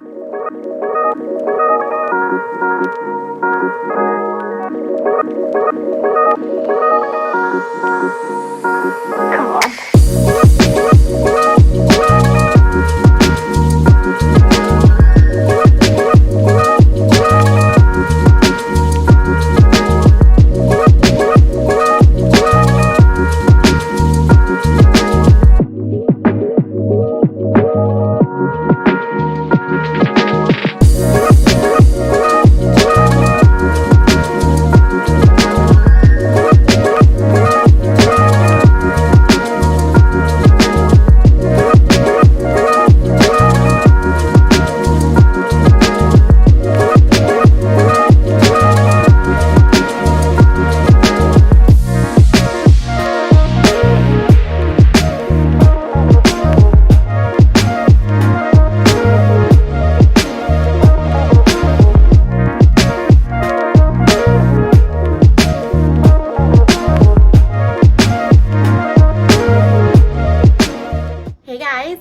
Come on.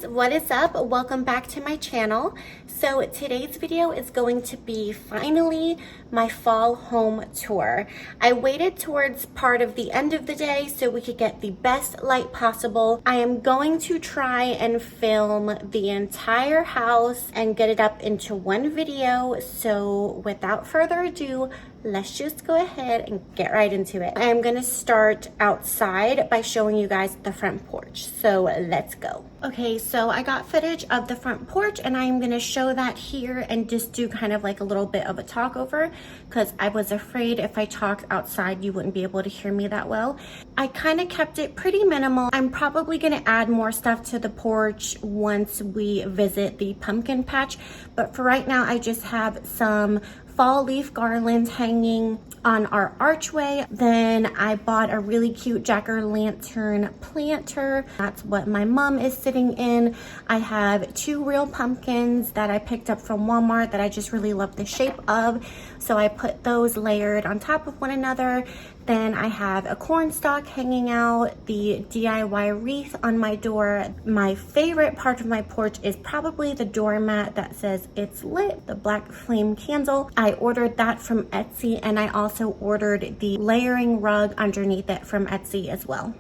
What is up? Welcome back to my channel. So today's video is going to be finally my fall home tour. I waited towards part of the end of the day so we could get the best light possible. I am going to try and film the entire house and get it up into one video. So without further ado, let's just go ahead and get right into it. I am going to start outside by showing you guys the front porch. So let's go. Okay, so I got footage of the front porch and I'm going to show that here and just do kind of like a little bit of a talk over because I was afraid if I talked outside you wouldn't be able to hear me that well. I kind of kept it pretty minimal. I'm probably going to add more stuff to the porch once we visit the pumpkin patch, but for right now I just have some fall leaf garlands hanging on our archway. Then I bought a really cute jack-o'-lantern planter. That's what my mom is sitting in. I have two real pumpkins that I picked up from Walmart that I just really love the shape of. So I put those layered on top of one another. Then I have a corn stalk hanging out, the DIY wreath on my door. My favorite part of my porch is probably the doormat that says it's lit, the black flame candle. I ordered that from Etsy and I also ordered the layering rug underneath it from Etsy as well.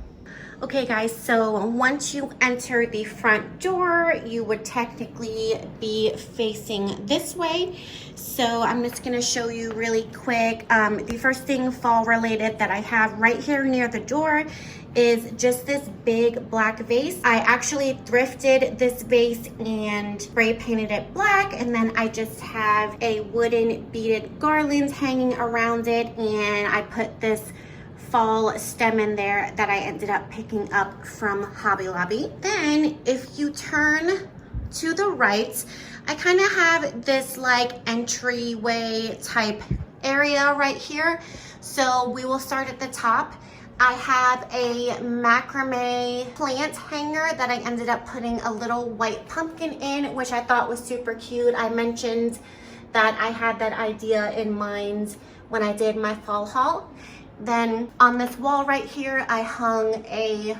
Okay guys, so once you enter the front door, you would technically be facing this way. So I'm just gonna show you really quick. The first thing fall related that I have right here near the door is just this big black vase. I actually thrifted this vase and spray painted it black, and then I just have a wooden beaded garland hanging around it, and I put this fall stem in there that I ended up picking up from Hobby Lobby. Then if you turn to the right, I kind of have this like entryway type area right here. So we will start at the top. I have a macrame plant hanger that I ended up putting a little white pumpkin in, which I thought was super cute. I mentioned that I had that idea in mind when I did my fall haul. Then on this wall right here, I hung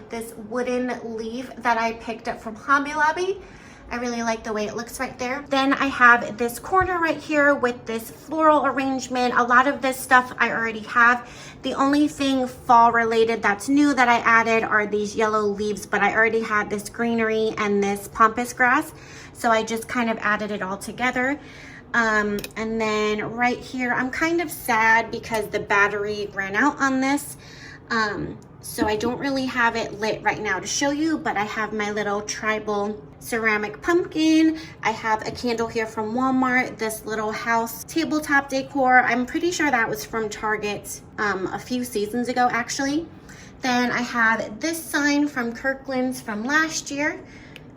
this wooden leaf that I picked up from Hobby Lobby. I really like the way it looks right there. Then I have this corner right here with this floral arrangement. A lot of this stuff I already have. The only thing fall related that's new that I added are these yellow leaves, but I already had this greenery and this pampas grass. So I just kind of added it all together. And then right here, I'm kind of sad because the battery ran out on this. So I don't really have it lit right now to show you, but I have my little tribal ceramic pumpkin. I have a candle here from Walmart, this little house tabletop decor. I'm pretty sure that was from Target a few seasons ago, actually. Then I have this sign from Kirkland's from last year.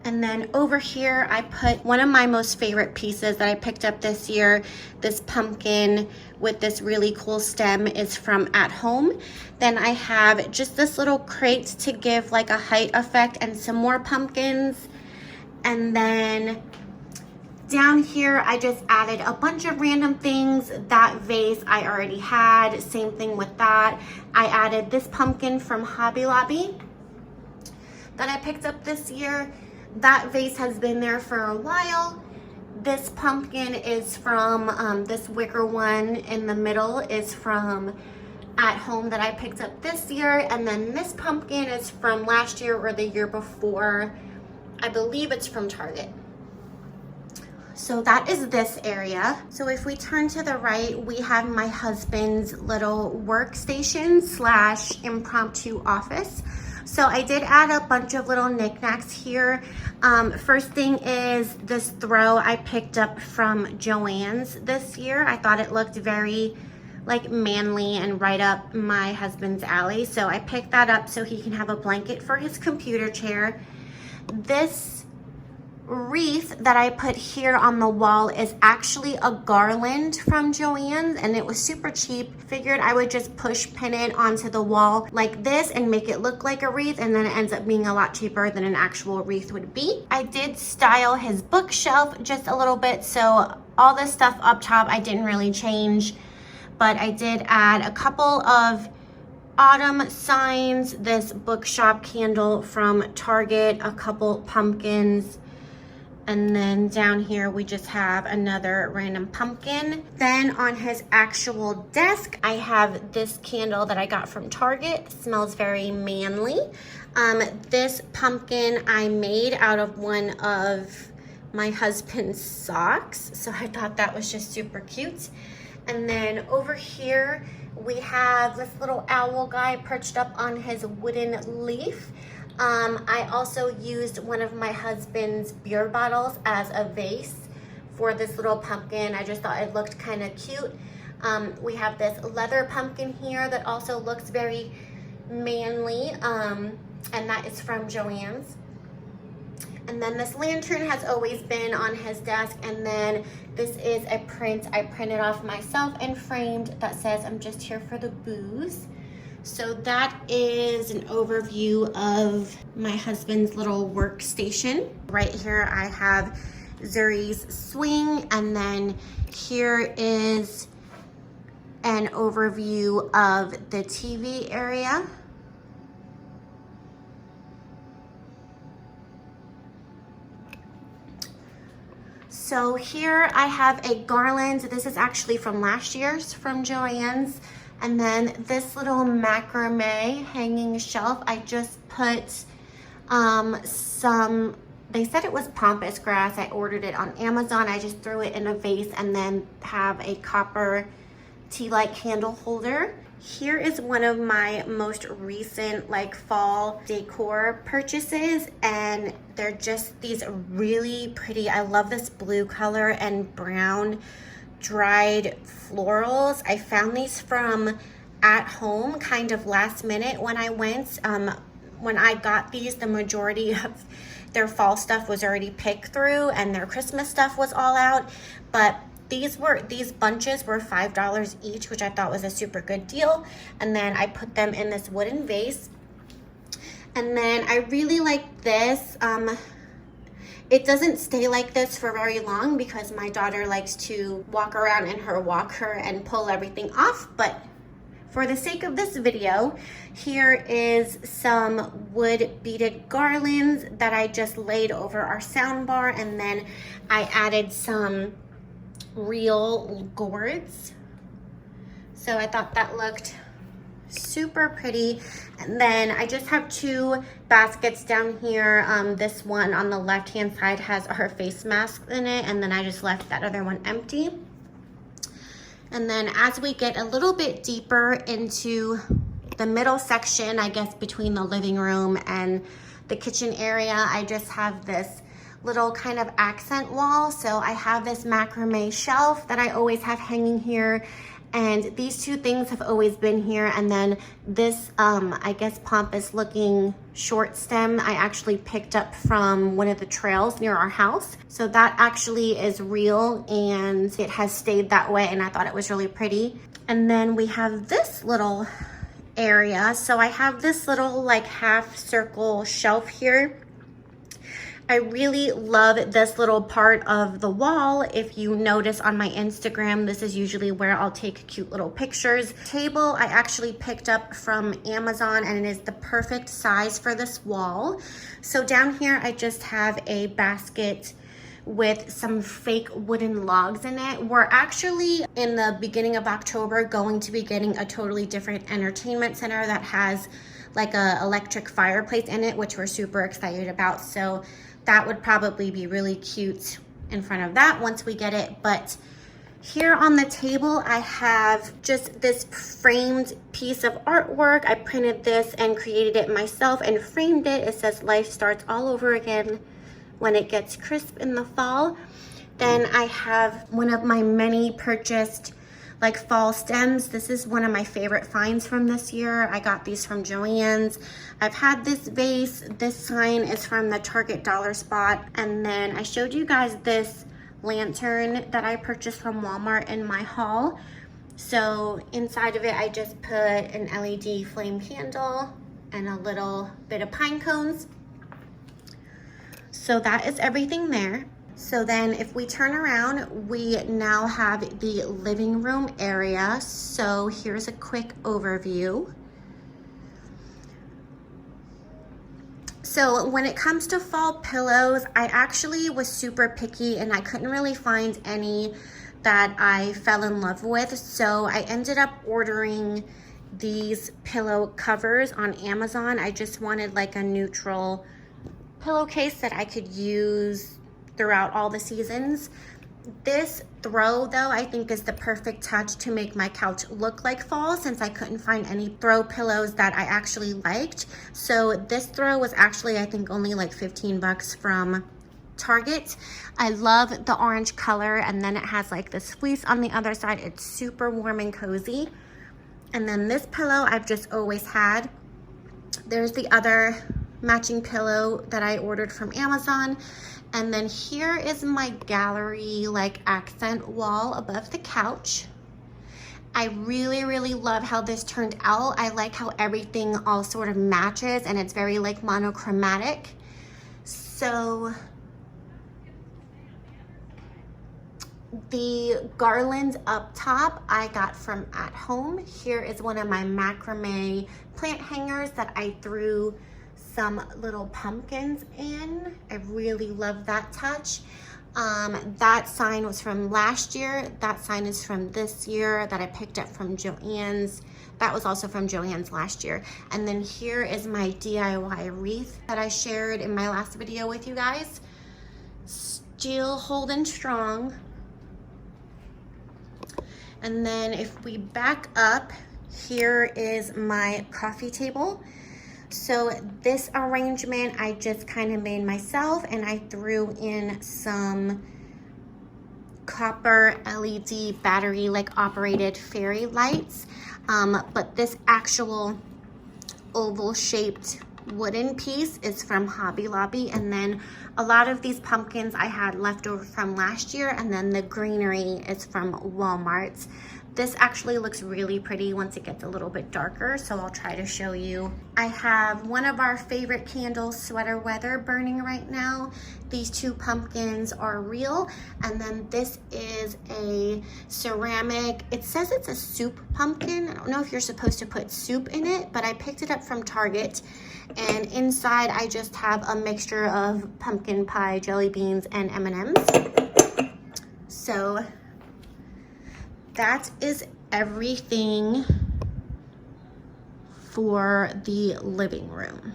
And then over here, I put one of my most favorite pieces that I picked up this year. This pumpkin with this really cool stem is from At Home. Then I have just this little crate to give like a height effect and some more pumpkins. And then down here, I just added a bunch of random things. That vase I already had, same thing with that. I added this pumpkin from Hobby Lobby that I picked up this year. That vase has been there for a while. This pumpkin is from, this wicker one in the middle is from At Home that I picked up this year. And then this pumpkin is from last year or the year before. I believe it's from Target. So that is this area. So if we turn to the right, we have my husband's little workstation slash impromptu office. So I did add a bunch of little knickknacks here. First thing is this throw I picked up from Joann's this year. I thought it looked very like manly and right up my husband's alley. So I picked that up so he can have a blanket for his computer chair. This wreath that I put here on the wall is actually a garland from Joann's, and it was super cheap. Figured I would just push pin it onto the wall like this and make it look like a wreath, and then it ends up being a lot cheaper than an actual wreath would be. I did style his bookshelf just a little bit, so all this stuff up top I didn't really change, but I did add a couple of autumn signs, this bookshop candle from Target, a couple pumpkins, and then down here we just have another random pumpkin. Then on his actual desk, I have this candle that I got from Target. It smells very manly. This pumpkin I made out of one of my husband's socks, so I thought that was just super cute. And then over here we have this little owl guy perched up on his wooden leaf. I also used one of my husband's beer bottles as a vase for this little pumpkin. I just thought it looked kind of cute. We have this leather pumpkin here that also looks very manly, and that is from Joann's. And then this lantern has always been on his desk, and then this is a print I printed off myself and framed that says, "I'm just here for the booze." So that is an overview of my husband's little workstation. Right here I have Zuri's swing, and then here is an overview of the TV area. So here I have a garland. This is actually from last year's from Joann's. And then this little macrame hanging shelf, I just put they said it was pampas grass. I ordered it on Amazon. I just threw it in a vase and then have a copper tea light candle holder. Here is one of my most recent like fall decor purchases, and they're just these really pretty, I love this blue color and brown dried florals. I found these from At Home kind of last minute when I went. When I got these, the majority of their fall stuff was already picked through and their Christmas stuff was all out, but these bunches were $5 each, which I thought was a super good deal. And then I put them in this wooden vase. And then I really like this. It doesn't stay like this for very long because my daughter likes to walk around in her walker and pull everything off, but for the sake of this video, here is some wood beaded garlands that I just laid over our sound bar, and then I added some real gourds. So I thought that looked super pretty. And then I just have two baskets down here. This one on the left hand side has her face mask in it, and then I just left that other one empty. And then as we get a little bit deeper into the middle section, I guess between the living room and the kitchen area, I just have this little kind of accent wall. So I have this macrame shelf that I always have hanging here, and these two things have always been here. And then this, I guess pompous looking short stem, I actually picked up from one of the trails near our house. So that actually is real and it has stayed that way, and I thought it was really pretty. And then we have this little area. So I have this little like half circle shelf here. I really love this little part of the wall. If you notice on my Instagram, this is usually where I'll take cute little pictures. Table I actually picked up from Amazon, and it is the perfect size for this wall. So down here I just have a basket with some fake wooden logs in it. We're actually in the beginning of October going to be getting a totally different entertainment center that has like a electric fireplace in it, which we're super excited about. So that would probably be really cute in front of that once we get it. But here on the table, I have just this framed piece of artwork. I printed this and created it myself and framed it. It says life starts all over again when it gets crisp in the fall. Then I have one of my many purchased like fall stems. This is one of my favorite finds from this year. I got these from Joann's. I've had this vase. This sign is from the Target dollar spot. And then I showed you guys this lantern that I purchased from Walmart in my haul. So inside of it, I just put an LED flame candle and a little bit of pine cones. So that is everything there. So then if we turn around, we now have the living room area. So here's a quick overview. So when it comes to fall pillows, I actually was super picky and I couldn't really find any that I fell in love with. So I ended up ordering these pillow covers on Amazon. I just wanted like a neutral pillowcase that I could use throughout all the seasons. This throw though, I think is the perfect touch to make my couch look like fall, since I couldn't find any throw pillows that I actually liked. So this throw was actually, I think, only like 15 bucks from Target. I love the orange color, and then it has like this fleece on the other side. It's super warm and cozy. And then this pillow I've just always had. There's the other matching pillow that I ordered from Amazon. And then here is my gallery like accent wall above the couch. I really, really love how this turned out. I like how everything all sort of matches and it's very like monochromatic. So the garland up top I got from At Home. Here is one of my macrame plant hangers that I threw some little pumpkins in. I really love that touch. That sign was from last year. That sign is from this year that I picked up from Joann's. That was also from Joann's last year. And then here is my DIY wreath that I shared in my last video with you guys. Still holding strong. And then if we back up, here is my coffee table. So this arrangement I just kind of made myself, and I threw in some copper LED battery like operated fairy lights. But this actual oval shaped wooden piece is from Hobby Lobby, and then a lot of these pumpkins I had left over from last year, and then the greenery is from Walmart. This actually looks really pretty once it gets a little bit darker, so I'll try to show you. I have one of our favorite candles, Sweater Weather, burning right now. These two pumpkins are real, and then this is a ceramic, it says it's a soup pumpkin. I don't know if you're supposed to put soup in it, but I picked it up from Target, and inside I just have a mixture of pumpkin pie, jelly beans, and M&Ms. So that is everything for the living room.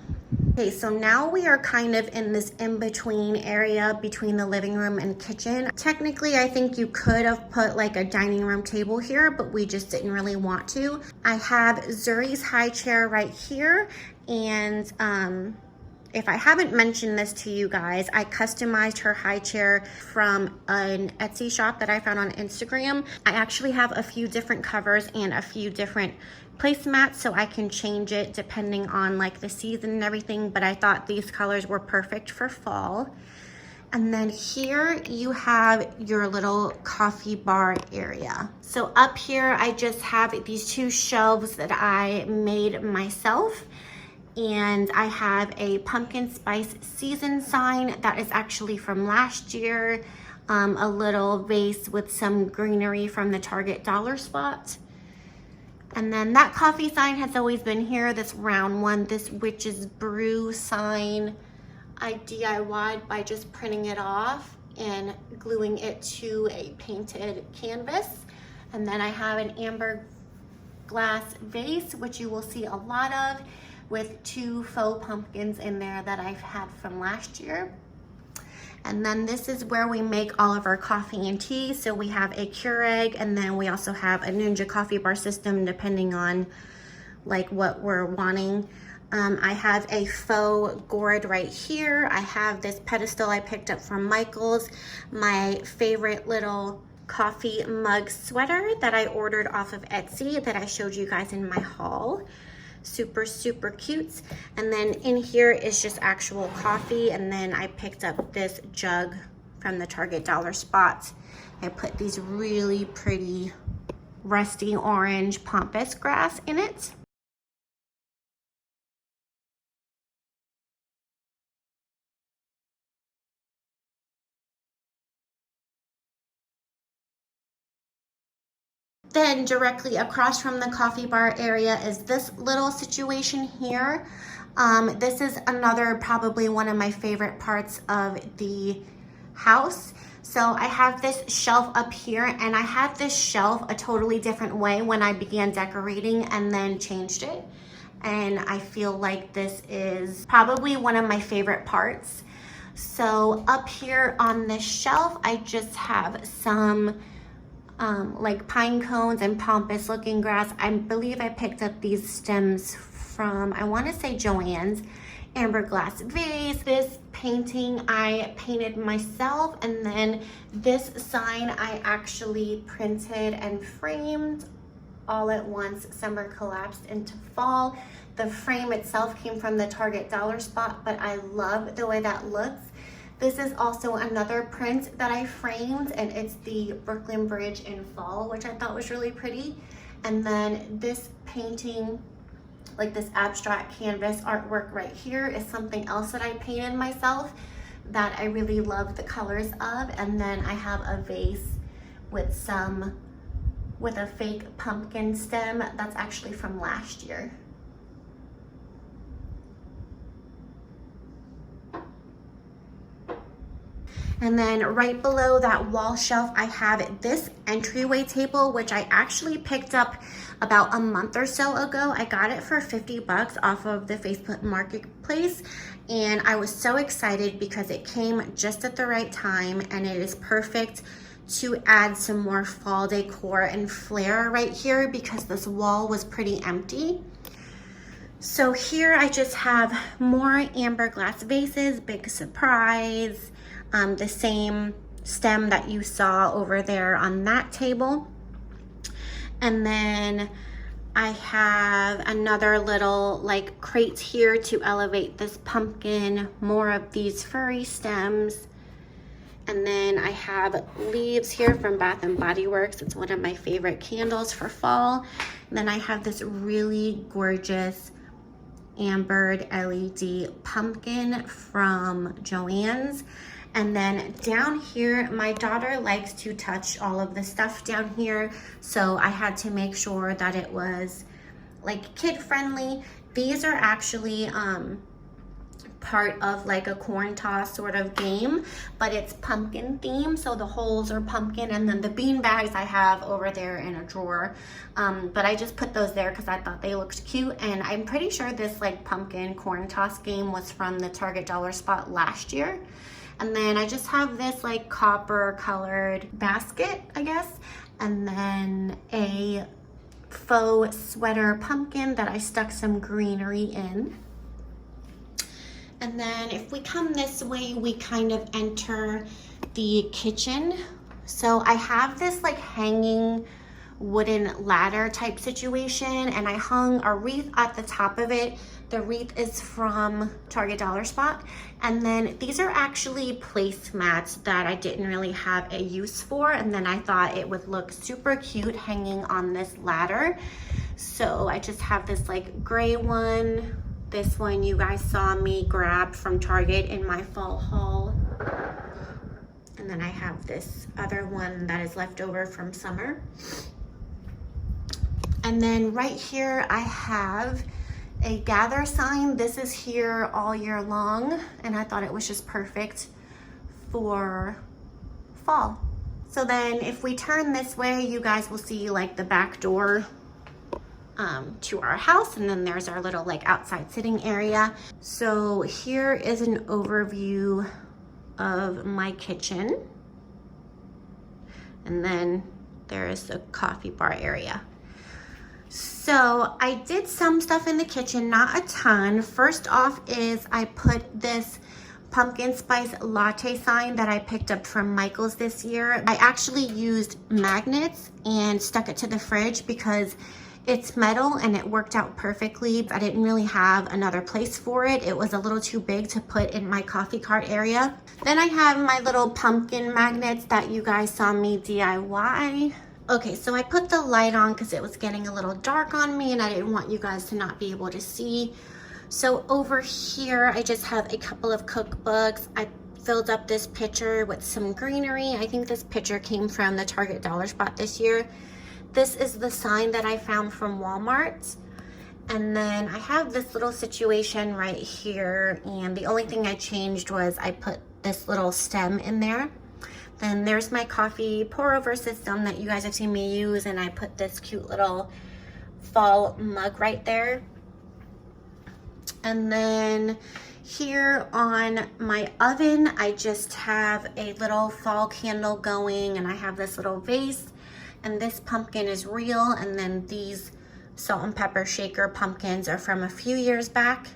Okay, so now we are kind of in this in-between area between the living room and kitchen. Technically, I think you could have put like a dining room table here, but we just didn't really want to. I have Zuri's high chair right here, and if I haven't mentioned this to you guys, I customized her high chair from an Etsy shop that I found on Instagram. I actually have a few different covers and a few different placemats, so I can change it depending on like the season and everything, but I thought these colors were perfect for fall. And then here you have your little coffee bar area. So up here, I just have these two shelves that I made myself. And I have a pumpkin spice season sign that is actually from last year. A little vase with some greenery from the Target dollar spot. And then that coffee sign has always been here, this round one, this witch's brew sign I DIY'd by just printing it off. and gluing it to a painted canvas. And then I have an amber glass vase, which you will see a lot of, with 2 faux pumpkins in there that I've had from last year. And then this is where we make all of our coffee and tea. So we have a Keurig, and then we also have a Ninja coffee bar system depending on like what we're wanting. I have a faux gourd right here. I have this pedestal I picked up from Michael's, my favorite little coffee mug sweater that I ordered off of Etsy that I showed you guys in my haul. Super, super cute. And then in here is just actual coffee. And then I picked up this jug from the Target dollar spot. I put these really pretty rusty orange pampas grass in it. Then directly across from the coffee bar area is this little situation here. This is another probably one of my favorite parts of the house. So I have this shelf up here, and I had this shelf a totally different way when I began decorating and then changed it. And I feel like this is probably one of my favorite parts. So up here on this shelf, I just have some like pine cones and pampas looking grass. I believe I picked up these stems from, I want to say Joann's. Amber glass vase. This painting I painted myself, and then this sign I actually printed and framed all at once. Summer collapsed into fall. The frame itself came from the Target dollar spot, but I love the way that looks. This is also another print that I framed, and it's the Brooklyn Bridge in fall, which I thought was really pretty. And then this painting, like this abstract canvas artwork right here, is something else that I painted myself that I really love the colors of. And then I have a vase with a fake pumpkin stem that's actually from last year. And then right below that wall shelf, I have this entryway table, which I actually picked up about a month or so ago. I got it for 50 bucks off of the Facebook Marketplace. And I was so excited because it came just at the right time, and it is perfect to add some more fall decor and flair right here because this wall was pretty empty. So here I just have more amber glass vases, big surprise. The same stem that you saw over there on that table. And then I have another little like crate here to elevate this pumpkin, more of these furry stems. And then I have leaves here from Bath and Body Works. It's one of my favorite candles for fall. And then I have this really gorgeous ambered LED pumpkin from Joann's. And then down here, my daughter likes to touch all of the stuff down here. So I had to make sure that it was like kid friendly. These are actually part of like a corn toss sort of game, but it's pumpkin themed. So the holes are pumpkin, and then the bean bags I have over there in a drawer. But I just put those there because I thought they looked cute. And I'm pretty sure this like pumpkin corn toss game was from the Target dollar spot last year. And then I just have this like copper colored basket, I guess. And then a faux sweater pumpkin that I stuck some greenery in. And then if we come this way, we kind of enter the kitchen. So I have this like hanging wooden ladder type situation, and I hung a wreath at the top of it. The wreath is from Target dollar spot. And then these are actually placemats that I didn't really have a use for, and then I thought it would look super cute hanging on this ladder. So I just have this like gray one. This one you guys saw me grab from Target in my fall haul. And then I have this other one that is left over from summer. And then right here I have a gather sign. This is here all year long, and I thought it was just perfect for fall. So then if we turn this way, you guys will see like the back door to our house, and then there's our little like outside sitting area. So here is an overview of my kitchen, and then there is the coffee bar area. So I did some stuff in the kitchen, not a ton. First off is I put this pumpkin spice latte sign that I picked up from Michael's this year. I actually used magnets and stuck it to the fridge because it's metal and it worked out perfectly. I didn't really have another place for it. It was a little too big to put in my coffee cart area. Then I have my little pumpkin magnets that you guys saw me DIY. Okay, so I put the light on because it was getting a little dark on me and I didn't want you guys to not be able to see. So over here, I just have a couple of cookbooks. I filled up this pitcher with some greenery. I think this pitcher came from the Target Dollar Spot this year. This is the sign that I found from Walmart. And then I have this little situation right here, and the only thing I changed was I put this little stem in there. Then there's my coffee pour over system that you guys have seen me use, and I put this cute little fall mug right there. And then here on my oven, I just have a little fall candle going, and I have this little vase, and this pumpkin is real, and then these salt and pepper shaker pumpkins are from a few years back.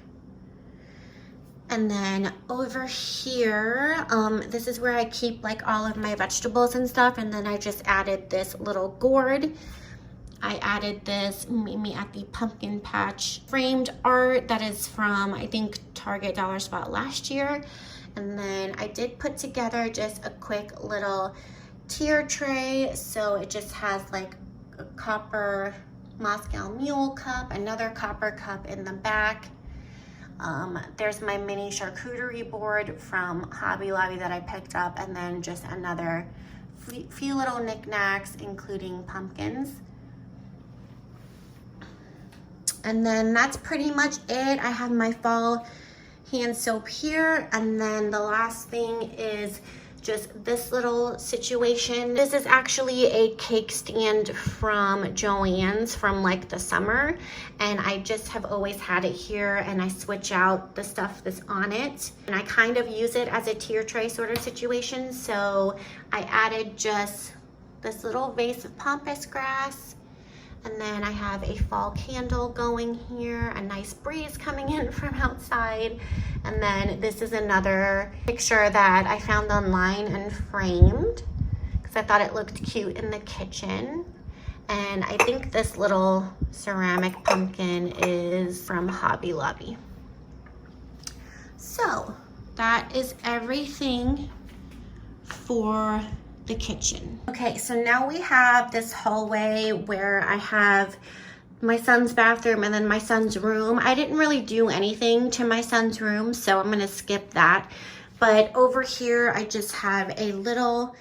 And then over here, this is where I keep like all of my vegetables and stuff, and then I just added this little gourd. I added this Mimi at the Pumpkin Patch framed art that is from, I think, Target Dollar Spot last year. And then I did put together just a quick little tier tray. So it just has like a copper Moscow Mule cup, another copper cup in the back. There's my mini charcuterie board from Hobby Lobby that I picked up, and then just another few little knickknacks, including pumpkins. And then that's pretty much it. I have my fall hand soap here, and then the last thing is just this little situation. This is actually a cake stand from Joann's from like the summer, and I just have always had it here, and I switch out the stuff that's on it, and I kind of use it as a tier tray sort of situation. So I added just this little vase of pampas grass, and then I have a fall candle going here, a nice breeze coming in from outside. And then this is another picture that I found online and framed because I thought it looked cute in the kitchen. And I think this little ceramic pumpkin is from Hobby Lobby. So that is everything for the kitchen. Okay, so now we have this hallway where I have my son's bathroom and then my son's room. I didn't really do anything to my son's room, so I'm gonna skip that. But over here, I just have a little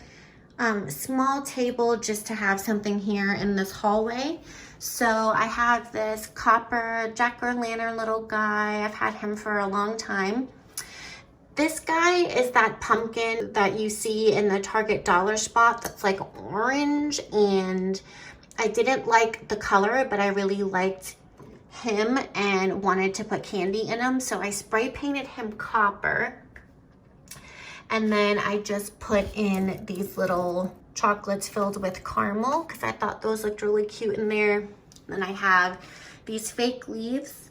small table just to have something here in this hallway. So I have this copper jack-o'-lantern little guy. I've had him for a long time. This guy is that pumpkin that you see in the Target Dollar Spot that's like orange, and I didn't like the color, but I really liked him and wanted to put candy in him. So I spray painted him copper, and then I just put in these little chocolates filled with caramel because I thought those looked really cute in there. Then I have these fake leaves.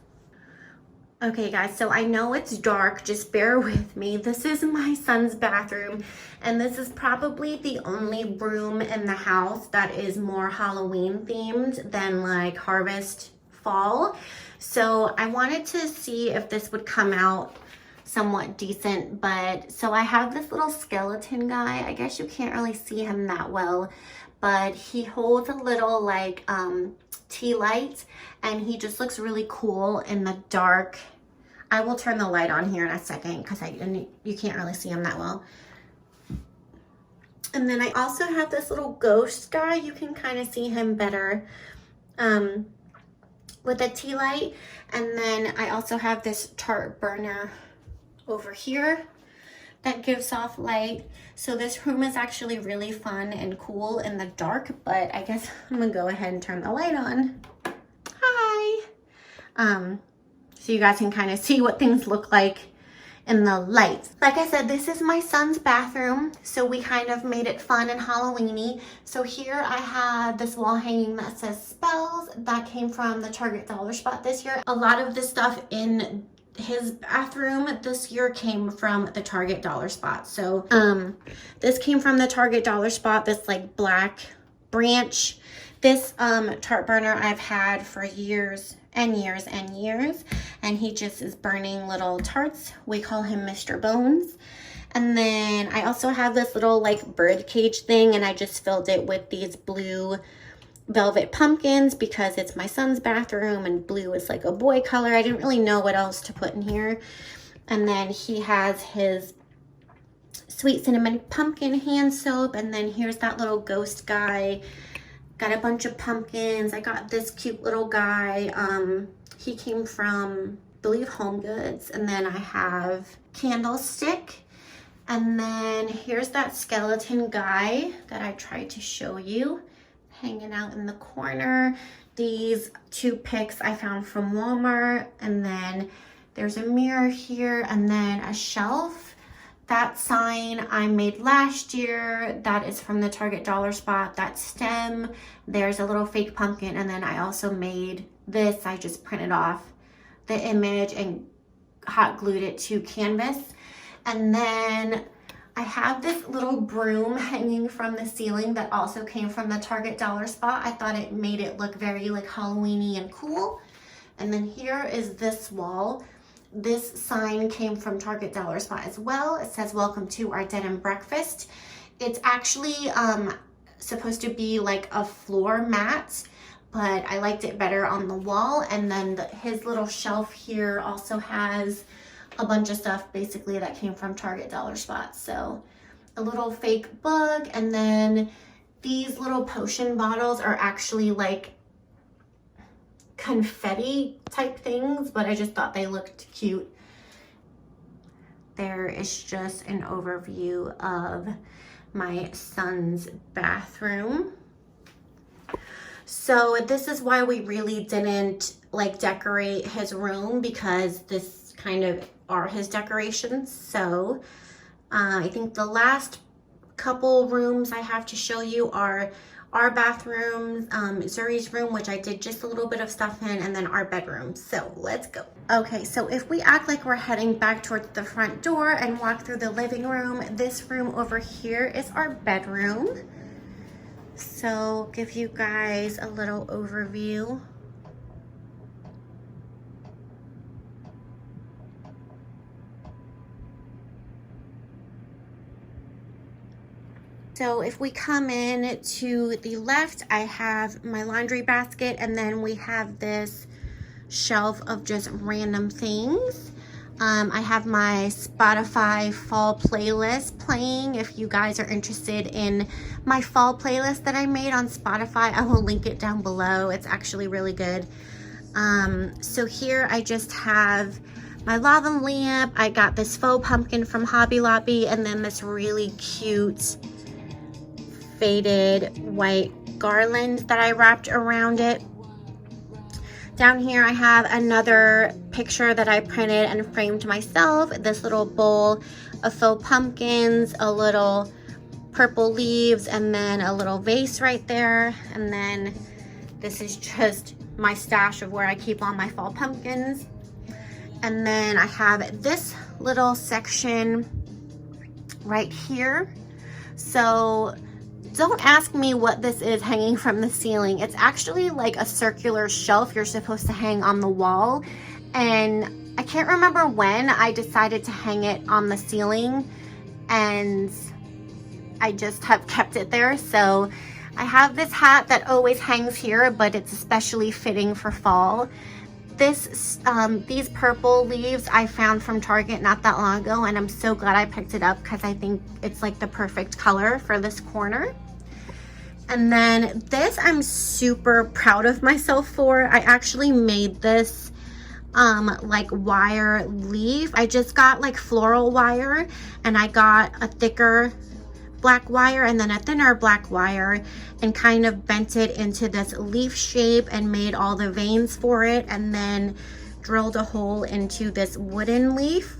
Okay guys, so I know it's dark, just bear with me. This is my son's bathroom, and this is probably the only room in the house that is more Halloween themed than like harvest fall. So I wanted to see if this would come out somewhat decent, but so I have this little skeleton guy. I guess you can't really see him that well, but he holds a little like tea light, and he just looks really cool in the dark. I will turn the light on here in a second because you can't really see him that well. And then I also have this little ghost guy. You can kind of see him better with a tea light. And then I also have this tart burner over here. that gives off light. So this room is actually really fun and cool in the dark, but I guess I'm gonna go ahead and turn the light on. Hi. So you guys can kind of see what things look like in the lights. Like I said, this is my son's bathroom, so we kind of made it fun and Halloween-y. So here I have this wall hanging that says spells. That came from the Target dollar spot this year. A lot of the stuff in his bathroom this year came from the Target dollar spot. So this came from the Target dollar spot, this like black branch. This tart burner I've had for years and years and years, and he just is burning little tarts. We call him Mr. Bones. And then I also have this little like bird cage thing, and I just filled it with these blue velvet pumpkins because it's my son's bathroom and blue is like a boy color. I didn't really know what else to put in here. And then he has his sweet cinnamon pumpkin hand soap, and then here's that little ghost guy. Got a bunch of pumpkins. I got this cute little guy. He came from, I believe, Home Goods. And then I have candlestick. And then here's that skeleton guy that I tried to show you, hanging out in the corner. These two picks I found from Walmart. And then there's a mirror here, and then a shelf. That sign I made last year, that is from the Target dollar spot. That stem, there's a little fake pumpkin, and then I also made this. I just printed off the image and hot glued it to canvas. And then I have this little broom hanging from the ceiling that also came from the Target dollar spot. I thought it made it look very like Halloween-y and cool. And then here is this wall. This sign came from Target dollar spot as well. It says, "Welcome to our denim breakfast." It's actually supposed to be like a floor mat, but I liked it better on the wall. And then his little shelf here also has a bunch of stuff basically that came from Target dollar spot. So a little fake bug, and then these little potion bottles are actually like confetti type things, but I just thought they looked cute. There is just an overview of my son's bathroom. So this is why we really didn't like decorate his room, because this kind of are his decorations. So I think the last couple rooms I have to show you are our bathrooms, Zuri's room, which I did just a little bit of stuff in, and then our bedroom. So let's go. Okay, so if we act like we're heading back towards the front door and walk through the living room, this room over here is our bedroom. So give you guys a little overview. So if we come in to the left, I have my laundry basket, and then we have this shelf of just random things. I have my Spotify fall playlist playing. If you guys are interested in my fall playlist that I made on Spotify, I will link it down below. It's actually really good. So here I just have my lava lamp. I got this faux pumpkin from Hobby Lobby, and then this really cute faded white garland that I wrapped around it. Down here I have another picture that I printed and framed myself. This little bowl of faux pumpkins, a little purple leaves, and then a little vase right there. And then this is just my stash of where I keep all my fall pumpkins. And then I have this little section right here. So don't ask me what this is hanging from the ceiling. It's actually like a circular shelf you're supposed to hang on the wall. And I can't remember when I decided to hang it on the ceiling, and I just have kept it there. So I have this hat that always hangs here, but it's especially fitting for fall. These purple leaves I found from Target not that long ago, and I'm so glad I picked it up because I think it's like the perfect color for this corner. And then this I'm super proud of myself for. I actually made this like wire leaf. I just got like floral wire, and I got a thicker black wire and then a thinner black wire, and kind of bent it into this leaf shape and made all the veins for it, and then drilled a hole into this wooden leaf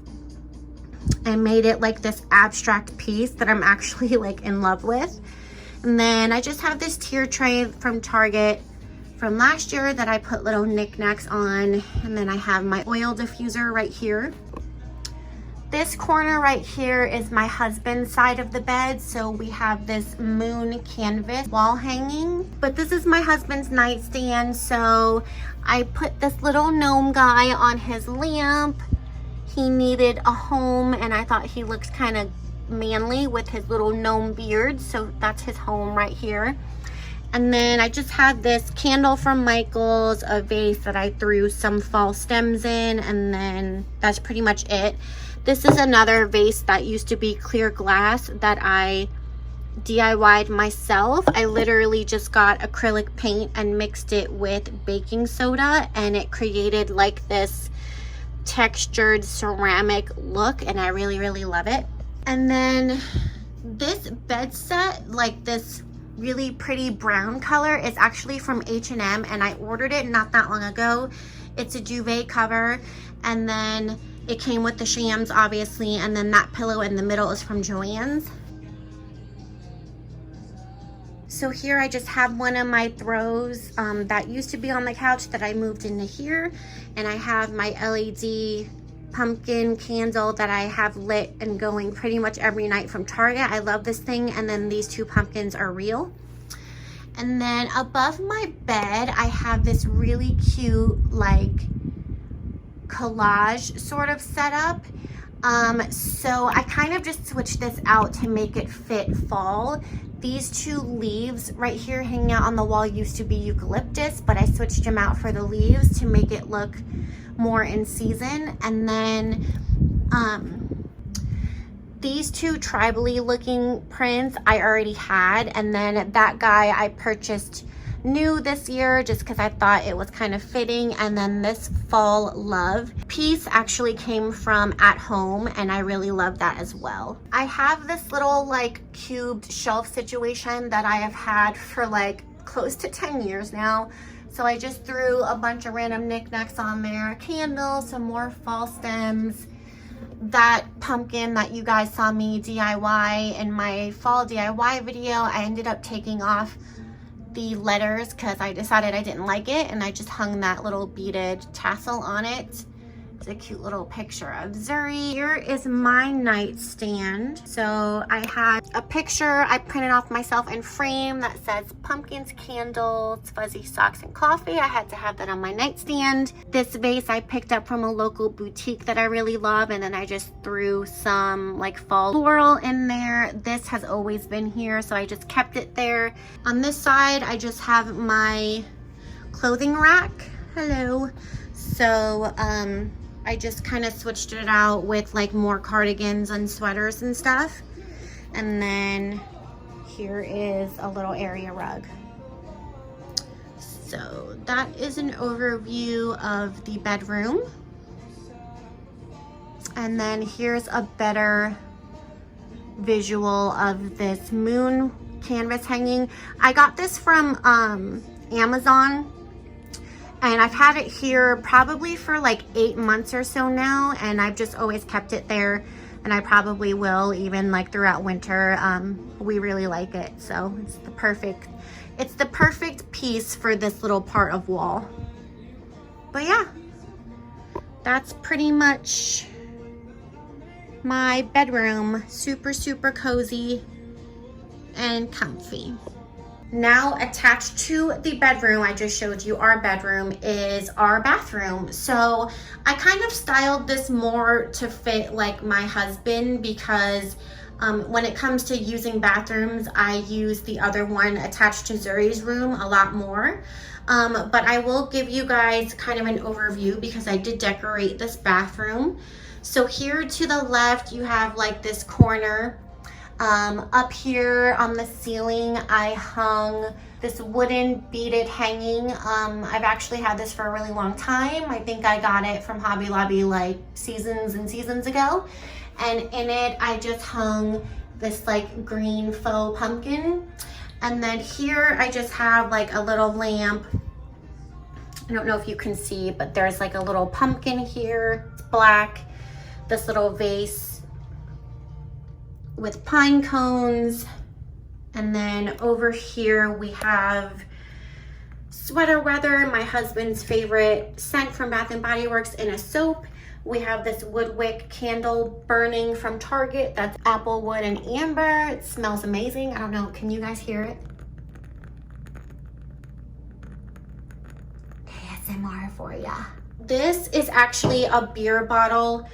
and made it like this abstract piece that I'm actually like in love with. And then I just have this tier tray from Target from last year that I put little knickknacks on, and then I have my oil diffuser right here. This corner right here is my husband's side of the bed, so we have this moon canvas wall hanging. But this is my husband's nightstand, so I put this little gnome guy on his lamp. He needed a home, and I thought he looks kind of manly with his little gnome beard, so that's his home right here. And then I just have this candle from Michael's, a vase that I threw some fall stems in, and then that's pretty much it. This is another vase that used to be clear glass that I DIY'd myself. I literally just got acrylic paint and mixed it with baking soda, and it created like this textured ceramic look, and I really, really love it. And then this bed set, like this really pretty brown color, is actually from H&M, and I ordered it not that long ago. It's a duvet cover, and then it came with the shams, obviously, and then that pillow in the middle is from Joann's. So here I just have one of my throws that used to be on the couch that I moved into here, and I have my LED pumpkin candle that I have lit and going pretty much every night from Target. I love this thing, and then these two pumpkins are real. And then above my bed, I have this really cute like collage sort of setup. So I kind of just switched this out to make it fit fall. These two leaves right here hanging out on the wall used to be eucalyptus, but I switched them out for the leaves to make it look more in season. And then these two tribally looking prints I already had, and then that guy I purchased new this year just because I thought it was kind of fitting. And then this fall love piece actually came from At Home, and I really love that as well. I have this little like cubed shelf situation that I have had for like close to 10 years now. So I just threw a bunch of random knickknacks on there, candles, some more fall stems, that pumpkin that you guys saw me DIY in my fall DIY video. I ended up taking off the letters because I decided I didn't like it, and I just hung that little beaded tassel on it. It's a cute little picture of Zuri. Here is my nightstand. So I had a picture I printed off myself in frame that says pumpkins, candles, fuzzy socks, and coffee. I had to have that on my nightstand. This vase I picked up from a local boutique that I really love, and then I just threw some like fall floral in there. This has always been here, so I just kept it there. On this side, I just have my clothing rack. Hello. So I just kind of switched it out with like more cardigans and sweaters and stuff. And then here is a little area rug. So that is an overview of the bedroom. And then here's a better visual of this moon canvas hanging. I got this from Amazon. And I've had it here probably for like 8 months or so now, and I've just always kept it there, and I probably will even like throughout winter. We really like it, so it's the perfect piece for this little part of wall. But yeah, that's pretty much my bedroom. Super, super cozy and comfy. Now attached to the bedroom I just showed you, our bedroom, is our bathroom. So I kind of styled this more to fit like my husband, because when it comes to using bathrooms, I use the other one attached to Zuri's room a lot more. But I will give you guys kind of an overview because I did decorate this bathroom. So here to the left, you have like this corner Up here on the ceiling, I hung this wooden beaded hanging. I've actually had this for a really long time. I think I got it from Hobby Lobby like seasons and seasons ago. And in it, I just hung this like green faux pumpkin. And then here I just have like a little lamp. I don't know if you can see, but there's like a little pumpkin here. It's black. This little vase with pine cones. And then over here we have Sweater Weather, my husband's favorite scent from Bath & Body Works, in a soap. We have this wood wick candle burning from Target. That's apple wood and amber. It smells amazing. I don't know, can you guys hear it? ASMR for ya. This is actually a beer bottle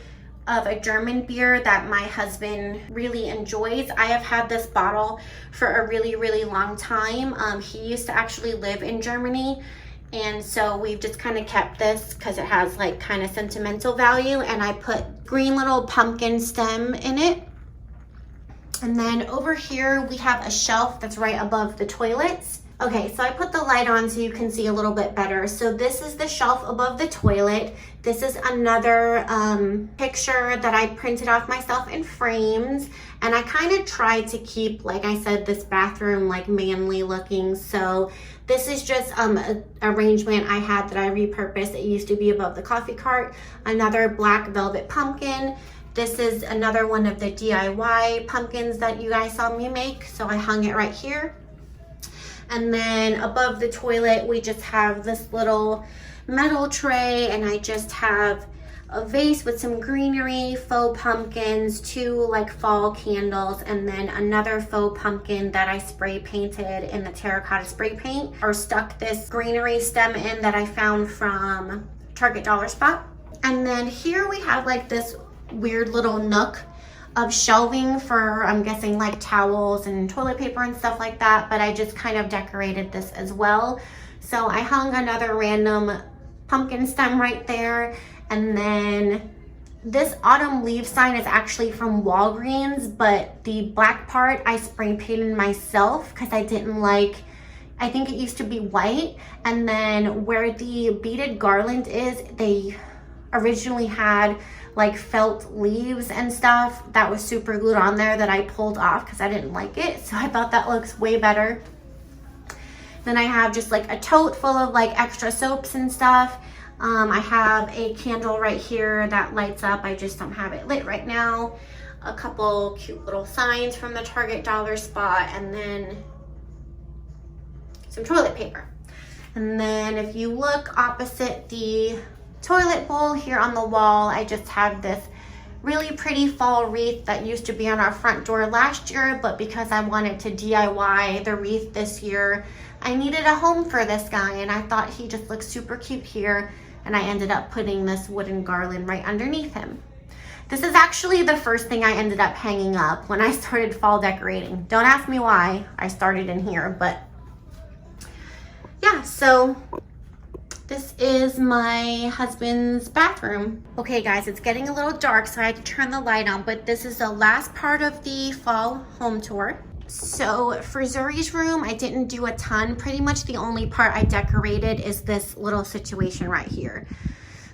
of a German beer that my husband really enjoys. I have had this bottle for a really, really long time. He used to actually live in Germany, and so we've just kind of kept this because it has like kind of sentimental value, and I put green little pumpkin stem in it. And then over here we have a shelf that's right above the toilets. Okay, so I put the light on so you can see a little bit better. So this is the shelf above the toilet. This is another picture that I printed off myself in frames. And I kind of tried to keep, like I said, this bathroom like manly looking. So this is just an arrangement I had that I repurposed. It used to be above the coffee cart. Another black velvet pumpkin. This is another one of the DIY pumpkins that you guys saw me make. So I hung it right here. And then above the toilet, we just have this little metal tray, and I just have a vase with some greenery, faux pumpkins, 2 like fall candles, and then another faux pumpkin that I spray painted in the terracotta spray paint, or stuck this greenery stem in that I found from Target Dollar Spot. And then here we have like this weird little nook of shelving for, I'm guessing, like towels and toilet paper and stuff like that, but I just kind of decorated this as well. So I hung another random pumpkin stem right there. And then this autumn leaf sign is actually from Walgreens, but the black part I spray painted myself because I didn't like, I think it used to be white. And then where the beaded garland is, they originally had like felt leaves and stuff that was super glued on there that I pulled off because I didn't like it. So I thought that looks way better. Then I have just like a tote full of like extra soaps and stuff. I have a candle right here that lights up. I just don't have it lit right now. A couple cute little signs from the Target Dollar Spot, and then some toilet paper. And then if you look opposite the toilet bowl here on the wall, I just have this really pretty fall wreath that used to be on our front door last year, but because I wanted to DIY the wreath this year, I needed a home for this guy, and I thought he just looked super cute here, and I ended up putting this wooden garland right underneath him. This is actually the first thing I ended up hanging up when I started fall decorating. Don't ask me why I started in here, but yeah, so this is my husband's bathroom. Okay guys, it's getting a little dark, so I had to turn the light on, but this is the last part of the fall home tour. So for Zuri's room, I didn't do a ton. Pretty much the only part I decorated is this little situation right here.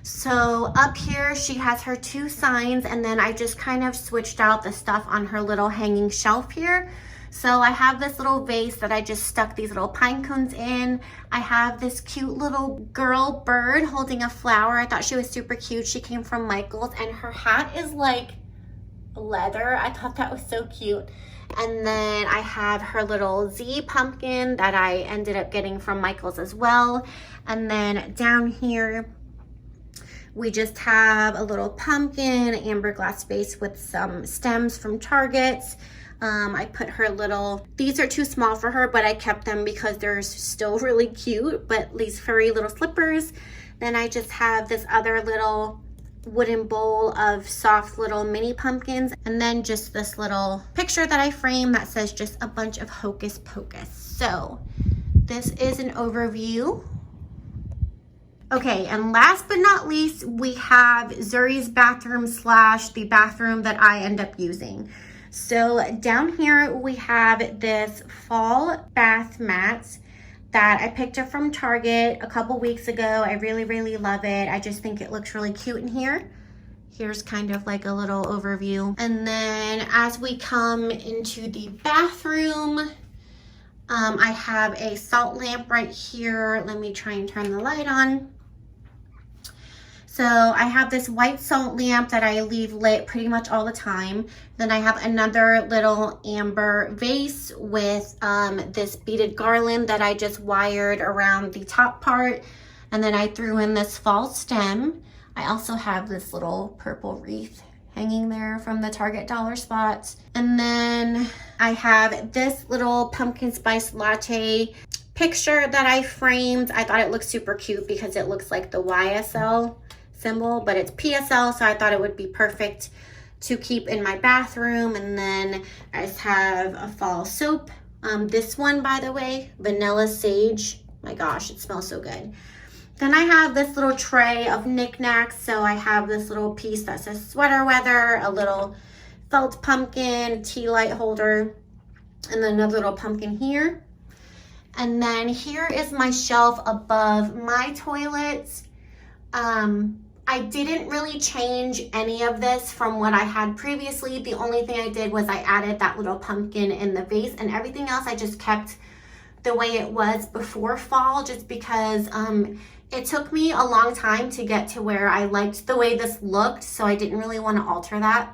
So up here, she has her 2 signs, and then I just kind of switched out the stuff on her little hanging shelf here. So I have this little vase that I just stuck these little pine cones in. I have this cute little girl bird holding a flower. I thought she was super cute. She came from Michael's, and her hat is like leather. I thought that was so cute. And then I have her little Z pumpkin that I ended up getting from Michael's as well. And then down here, we just have a little pumpkin, amber glass vase with some stems from Target. I put her little, these are too small for her, but I kept them because they're still really cute, but these furry little slippers. Then I just have this other little wooden bowl of soft little mini pumpkins, and then just this little picture that I framed that says just a bunch of hocus pocus. So this is an overview. Okay, and last but not least, we have Zuri's bathroom slash the bathroom that I end up using. So down here we have this fall bath mat that I picked up from Target a couple weeks ago. I really love it. I just think it looks really cute in here. Here's kind of like a little overview. And then as we come into the bathroom, I have a salt lamp right here. Let me try and turn the light on. So I have this white salt lamp that I leave lit pretty much all the time. Then I have another little amber vase with this beaded garland that I just wired around the top part. And then I threw in this fall stem. I also have this little purple wreath hanging there from the Target dollar spot. And then I have this little pumpkin spice latte picture that I framed. I thought it looked super cute because it looks like the YSL symbol, but it's PSL, so I thought it would be perfect to keep in my bathroom. And then I just have a fall soap. This one, by the way, vanilla sage. My gosh, it smells so good. Then I have this little tray of knickknacks. So I have this little piece that says sweater weather, a little felt pumpkin, tea light holder, and then another little pumpkin here. And then here is my shelf above my toilets. I didn't really change any of this from what I had previously. The only thing I did was I added that little pumpkin in the vase, and everything else I just kept the way it was before fall, just because it took me a long time to get to where I liked the way this looked, so I didn't really want to alter that.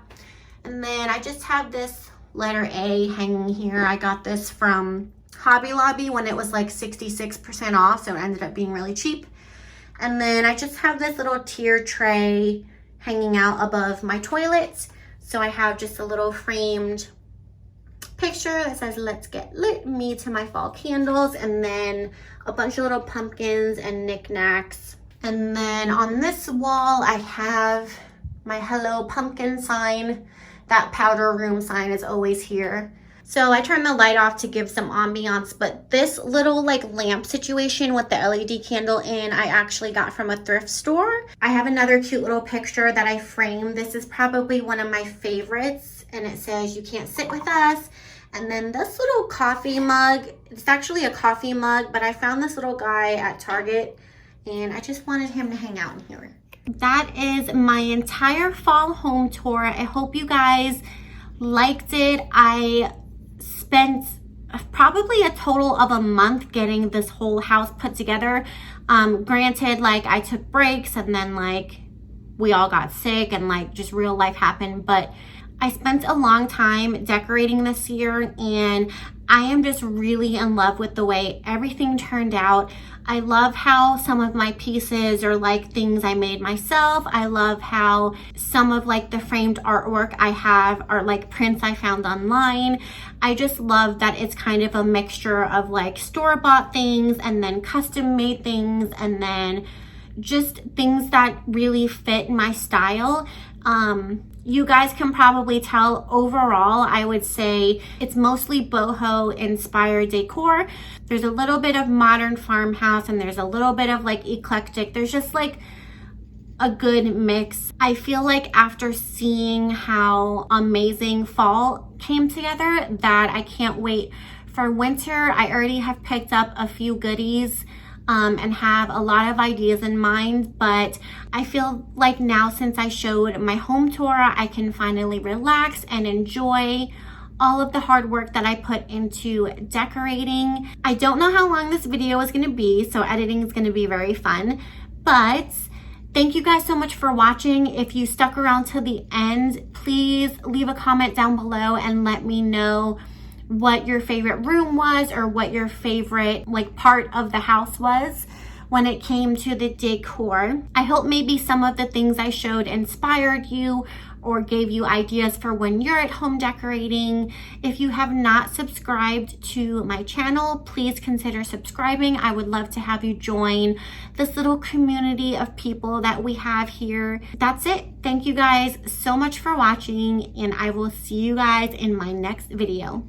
And then I just have this letter A hanging here. I got this from Hobby Lobby when it was like 66% off, so it ended up being really cheap. And then I just have this little tier tray hanging out above my toilets. So I have just a little framed picture that says, "Let's get lit, me to my fall candles," and then a bunch of little pumpkins and knickknacks. And then on this wall, I have my Hello Pumpkin sign. That powder room sign is always here. So I turned the light off to give some ambiance, but this little like lamp situation with the LED candle in, I actually got from a thrift store. I have another cute little picture that I framed. This is probably one of my favorites, and it says, "You can't sit with us." And then this little coffee mug, it's actually a coffee mug, but I found this little guy at Target and I just wanted him to hang out in here. That is my entire fall home tour. I hope you guys liked it. I spent probably a total of a month getting this whole house put together. Granted, like I took breaks and then like we all got sick and like just real life happened, but I spent a long time decorating this year and I am just really in love with the way everything turned out. I love how some of my pieces are like things I made myself. I love how some of like the framed artwork I have are like prints I found online. I just love that it's kind of a mixture of like store-bought things and then custom made things and then just things that really fit my style. You guys can probably tell overall, I would say it's mostly boho inspired decor. There's a little bit of modern farmhouse and there's a little bit of like eclectic. There's just like a good mix. I feel like after seeing how amazing fall came together that I can't wait for winter. I already have picked up a few goodies and have a lot of ideas in mind, but I feel like now since I showed my home tour, I can finally relax and enjoy all of the hard work that I put into decorating. I don't know how long this video is going to be, so editing is going to be very fun, but thank you guys so much for watching. If you stuck around till the end, please leave a comment down below and let me know what your favorite room was or what your favorite like part of the house was when it came to the decor. I hope maybe some of the things I showed inspired you or gave you ideas for when you're at home decorating. If you have not subscribed to my channel, please consider subscribing. I would love to have you join this little community of people that we have here. That's it. Thank you guys so much for watching, and I will see you guys in my next video.